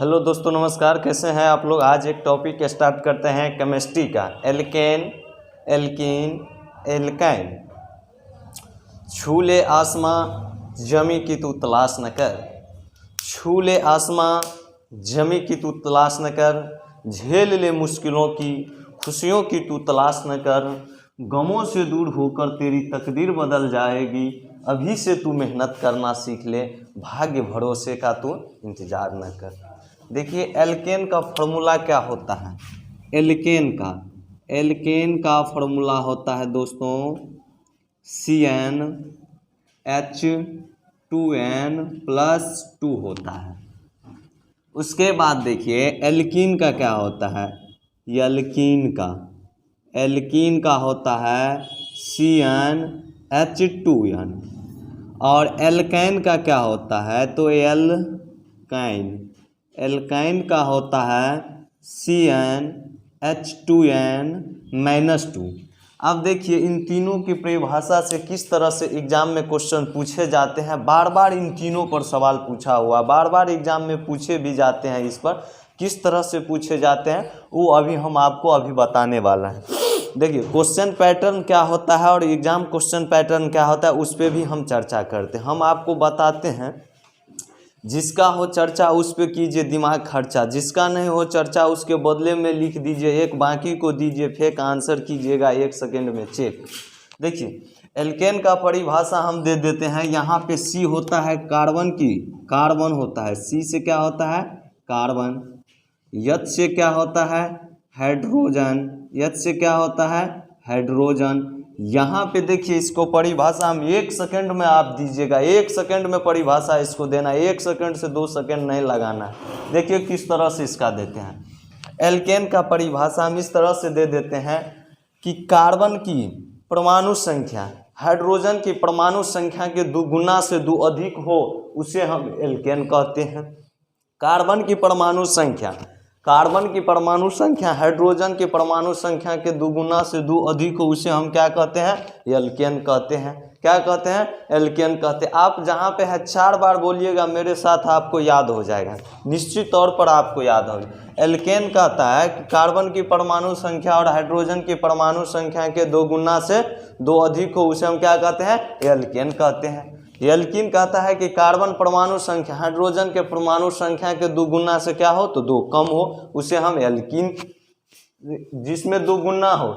Hello दोस्तों, नमस्कार। कैसे हैं आप लोग। आज एक टॉपिक स्टार्ट करते हैं केमिस्ट्री का। Alkane, alkene, alkyne. छू ले आसमां जमी की तू तलाश न कर, छू ले आसमां जमी की तू तलाश न कर, झेल ले मुश्किलों की खुशियों की तू तलाश न कर, गमों से दूर होकर तेरी तकदीर बदल जाएगी, अभी से तू मेहनत करना सीख ले, भाग्य भरोसे का तू इंतज़ार न कर। देखिए एल्केन का फॉर्मूला क्या होता है। एल्केन का फॉर्मूला होता है दोस्तों CnH2n+2 होता है। उसके बाद देखिए एल्कीन का क्या होता है। एल्कीन का होता है CnH2n। और एल्काइन का क्या होता है, तो एल्काइन का होता है CnH2n-2। अब देखिए इन तीनों की परिभाषा से किस तरह से एग्जाम में क्वेश्चन पूछे जाते हैं। बार बार इन तीनों पर सवाल पूछा हुआ, बार बार एग्जाम में पूछे भी जाते हैं। इस पर किस तरह से पूछे जाते हैं वो अभी हम आपको बताने वाला है। देखिए क्वेश्चन पैटर्न क्या होता है और एग्जाम क्वेश्चन पैटर्न क्या होता है उस पर भी हम चर्चा करते हैं। हम आपको बताते हैं जिसका हो चर्चा उस पे कीजिए दिमाग खर्चा, जिसका नहीं हो चर्चा उसके बदले में लिख दीजिए एक, बाकी को दीजिए फेक, आंसर कीजिएगा 1 सेकेंड में चेक। देखिए एल्केन का परिभाषा हम दे देते हैं। यहाँ पे C होता है कार्बन होता है। C से क्या होता है, कार्बन। H से क्या होता है, हाइड्रोजन। यहाँ पे देखिए इसको परिभाषा हम 1 सेकंड में आप दीजिएगा, 1 सेकंड में परिभाषा इसको देना, 1 सेकंड से 2 सेकंड नहीं लगाना है। देखिए किस तरह से इसका देते हैं। एल्केन का परिभाषा हम इस तरह से दे देते हैं कि कार्बन की परमाणु संख्या हाइड्रोजन की परमाणु संख्या के 2 गुना से 2 अधिक हो उसे हम एल्केन कहते हैं। कार्बन की परमाणु संख्या हाइड्रोजन की परमाणु संख्या के 2 गुना से 2 अधिक हो उसे हम क्या कहते हैं, एल्केन कहते हैं। क्या कहते हैं, एल्केन कहते हैं। आप जहाँ पे है 4 बार बोलिएगा मेरे साथ, आपको याद हो जाएगा, निश्चित तौर पर आपको याद होगा। एल्केन कहता है कि कार्बन की परमाणु संख्या और हाइड्रोजन की परमाणु संख्या के 2 गुना से 2 अधिक हो उसे हम क्या कहते हैं, एल्केन कहते हैं। एल्कीन कहता है कि कार्बन परमाणु संख्या हाइड्रोजन के परमाणु संख्या के 2 गुना से क्या हो, तो 2 कम हो उसे हम एल्कीन, जिसमें 2 गुना हो।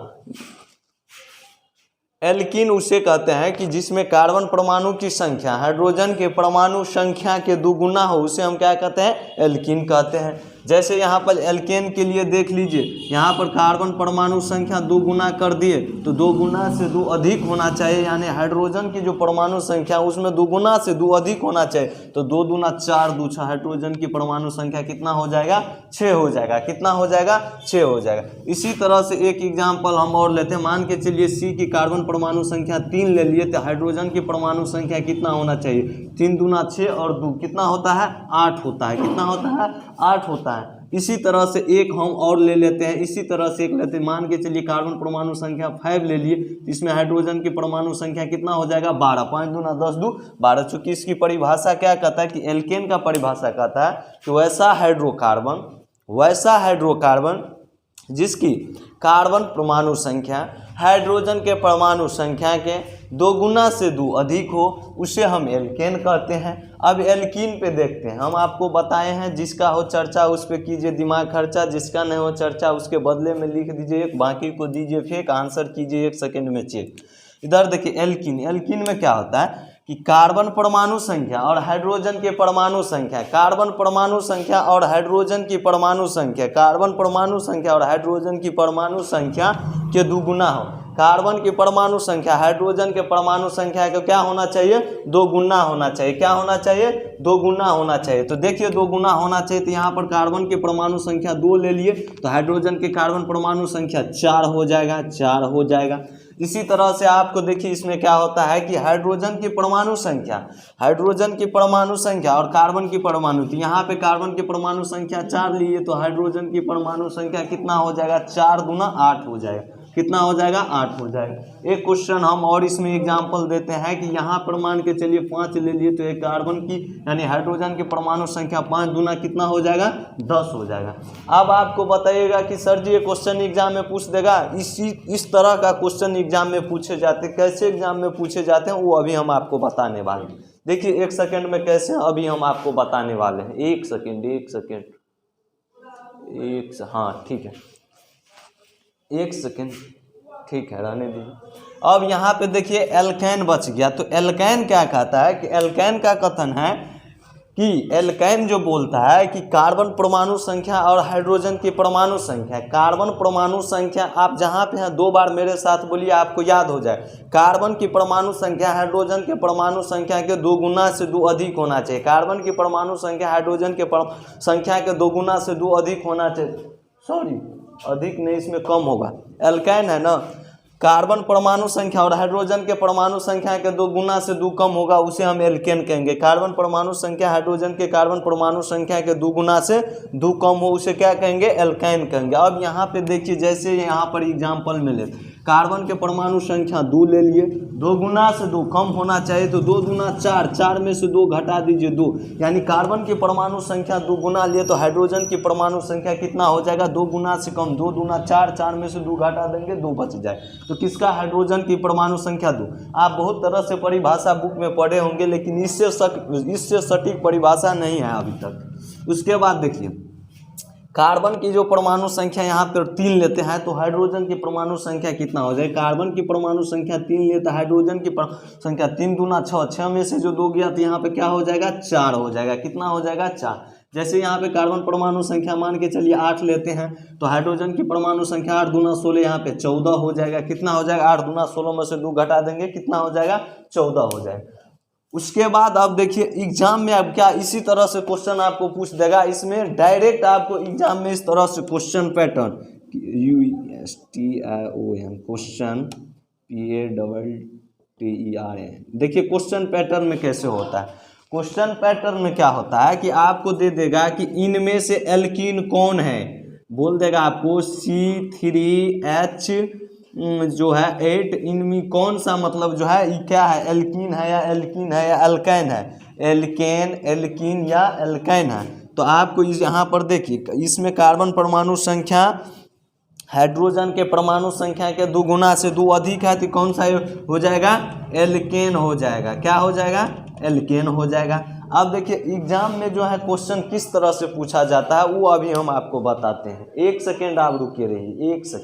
एल्कीन उसे कहते हैं कि जिसमें कार्बन परमाणु की संख्या हाइड्रोजन के परमाणु संख्या के 2 गुना हो उसे हम क्या कहते हैं, एल्कीन कहते हैं। जैसे यहाँ पर एल्केन के लिए देख लीजिए, यहाँ पर कार्बन परमाणु संख्या 2 गुना कर दिए तो 2 गुना से 2 अधिक होना चाहिए, यानी हाइड्रोजन की जो परमाणु संख्या उसमें 2 गुना से 2 अधिक होना चाहिए। तो 2 दूना 4, 2 6, हाइड्रोजन की परमाणु संख्या कितना हो जाएगा, 6 हो जाएगा। कितना हो जाएगा, 6 हो जाएगा। इसी तरह से एक एग्जाम्पल हम और लेते हैं। मान के चलिए C की कार्बन परमाणु संख्या 3 ले लिए तो हाइड्रोजन की परमाणु संख्या कितना होना चाहिए, 3 दूना 6 और 2 कितना होता है, 8 होता है। कितना होता है, 8 होता है। इसी तरह से एक हम और ले लेते हैं, इसी तरह से एक लेते हैं। मान के चलिए कार्बन परमाणु संख्या 5 ले लिए तो इसमें हाइड्रोजन की परमाणु संख्या कितना हो जाएगा, 12। 5 दूना 10, 2 12। चूंकि इसकी परिभाषा क्या कहता है कि एल्केन का परिभाषा कहता है कि वैसा हाइड्रोकार्बन जिसकी कार्बन परमाणु संख्या हाइड्रोजन के परमाणु संख्या के 2 गुना से 2 अधिक हो उसे हम एल्केन कहते हैं। अब एल्कीन पे देखते हैं। हम आपको बताए हैं जिसका हो चर्चा उस पे कीजिए दिमाग खर्चा, जिसका नहीं हो चर्चा उसके बदले में लिख दीजिए एक, बाकी को दीजिए फेक, आंसर कीजिए 1 सेकेंड में चेक। इधर देखिए एल्कीन में क्या होता है कि कार्बन परमाणु संख्या और हाइड्रोजन के परमाणु संख्या, कार्बन परमाणु संख्या और हाइड्रोजन की परमाणु संख्या, कार्बन परमाणु संख्या और हाइड्रोजन की परमाणु संख्या के 2 गुना हो। कार्बन की परमाणु संख्या हाइड्रोजन के परमाणु संख्या का क्या होना चाहिए, 2 गुना होना चाहिए। क्या होना चाहिए, 2 गुना होना चाहिए। तो देखिए 2 गुना होना चाहिए तो यहाँ पर कार्बन की परमाणु संख्या 2 ले लिए तो हाइड्रोजन के कार्बन परमाणु संख्या 4 हो जाएगा, 4 हो जाएगा। इसी तरह से आपको देखिए इसमें क्या होता है कि हाइड्रोजन की परमाणु संख्या और कार्बन की परमाणु, तो यहाँ पे कार्बन की परमाणु संख्या 4 लिए तो हाइड्रोजन की परमाणु संख्या कितना हो जाएगा, 4 दूना 8 हो जाएगा। कितना हो जाएगा 8 हो जाएगा। एक क्वेश्चन हम और इसमें एग्जांपल देते हैं कि यहाँ पर मान के चलिए 5 ले लिए, तो एक कार्बन की यानी हाइड्रोजन के परमाणु संख्या 5 दूना कितना हो जाएगा 10 हो जाएगा। अब आपको बताइएगा कि सर जी ये क्वेश्चन एग्जाम में पूछ देगा, इस तरह का क्वेश्चन एग्जाम में पूछे जाते, कैसे एग्जाम में पूछे जाते हैं वो अभी हम आपको बताने वाले हैं। देखिए 1 सेकंड में कैसे अभी हम आपको बताने वाले हैं। 1 सेकंड हाँ ठीक है, 1 सेकंड ठीक है, रहने दीजिए। अब यहाँ पे देखिए एल्केन बच गया, तो एल्केन क्या कहता है कि एल्केन का कथन है कि एल्केन जो बोलता है कि कार्बन परमाणु संख्या और हाइड्रोजन की परमाणु संख्या, कार्बन परमाणु संख्या आप जहाँ पे हैं 2 बार मेरे साथ बोलिए, आपको याद हो जाए। कार्बन की परमाणु संख्या हाइड्रोजन के परमाणु संख्या के 2 गुना से 2 अधिक होना चाहिए। कार्बन की परमाणु संख्या हाइड्रोजन के संख्या के 2 गुना से 2 अधिक होना चाहिए। सॉरी, अधिक नहीं, इसमें कम होगा। एल्केन है ना, कार्बन परमाणु संख्या और हाइड्रोजन के परमाणु संख्या के 2 गुना से 2 कम होगा, उसे हम एल्केन कहेंगे। कार्बन परमाणु संख्या हाइड्रोजन के कार्बन परमाणु संख्या के 2 गुना से 2 कम हो, उसे क्या कहेंगे एल्केन कहेंगे। अब यहाँ पे देखिए, जैसे यहाँ पर एग्जाम्पल में ले, कार्बन के परमाणु संख्या 2 ले लिए, 2 गुना से 2 कम होना चाहिए, तो 2 दूना 4, 4 में से 2 घटा दीजिए 2, यानी कार्बन की परमाणु संख्या 2 गुना लिए तो हाइड्रोजन की परमाणु संख्या कितना हो जाएगा 2 गुना से कम, 2 दूना 4, 4 में से 2 घटा देंगे 2 बच जाए, तो किसका हाइड्रोजन की परमाणु संख्या 2। आप बहुत तरह से परिभाषा बुक में पढ़े होंगे, लेकिन इससे सटीक परिभाषा नहीं है अभी तक। उसके बाद देखिए कार्बन की जो परमाणु संख्या यहाँ पर 3 लेते हैं, तो हाइड्रोजन की परमाणु संख्या कितना हो जाए, कार्बन की परमाणु संख्या 3 लिए तो हाइड्रोजन की संख्या 3 दूना 6, 6 में से जो 2 गया तो यहाँ पे क्या हो जाएगा 4 हो जाएगा। कितना हो जाएगा 4। जैसे यहाँ पे कार्बन परमाणु संख्या मान के चलिए 8 लेते हैं, तो हाइड्रोजन की परमाणु संख्या 8 दूना 16, यहाँ पे 14 हो जाएगा। कितना हो जाएगा 8 दूना 16 में से 2 घटा देंगे, कितना हो जाएगा 14 हो जाएगा। उसके बाद अब देखिए एग्जाम में अब क्या इसी तरह से क्वेश्चन आपको पूछ देगा, इसमें डायरेक्ट आपको एग्जाम में इस तरह से question pattern QUESTION question PATTERN। देखिए क्वेश्चन पैटर्न में कैसे होता है। क्वेश्चन पैटर्न में क्या होता है कि आपको दे देगा कि इनमें से एल्कीन कौन है, बोल देगा आपको C3H जो है 8, इनमें कौन सा मतलब जो है क्या है, एल्कीन है या एल्कीन है या एल्केन है, एल्कीन या एल्केन है। तो आपको यहाँ पर देखिए इसमें कार्बन परमाणु संख्या हाइड्रोजन के परमाणु संख्या के 2 गुना से 2 अधिक है, तो कौन सा हो जाएगा एल्केन हो जाएगा। क्या हो जाएगा एल्केन हो जाएगा। अब देखिए एग्जाम में जो है क्वेश्चन किस तरह से पूछा जाता है वो अभी हम आपको बताते हैं। 1 सेकेंड आप रुके रहिए, 1 सेकेंड।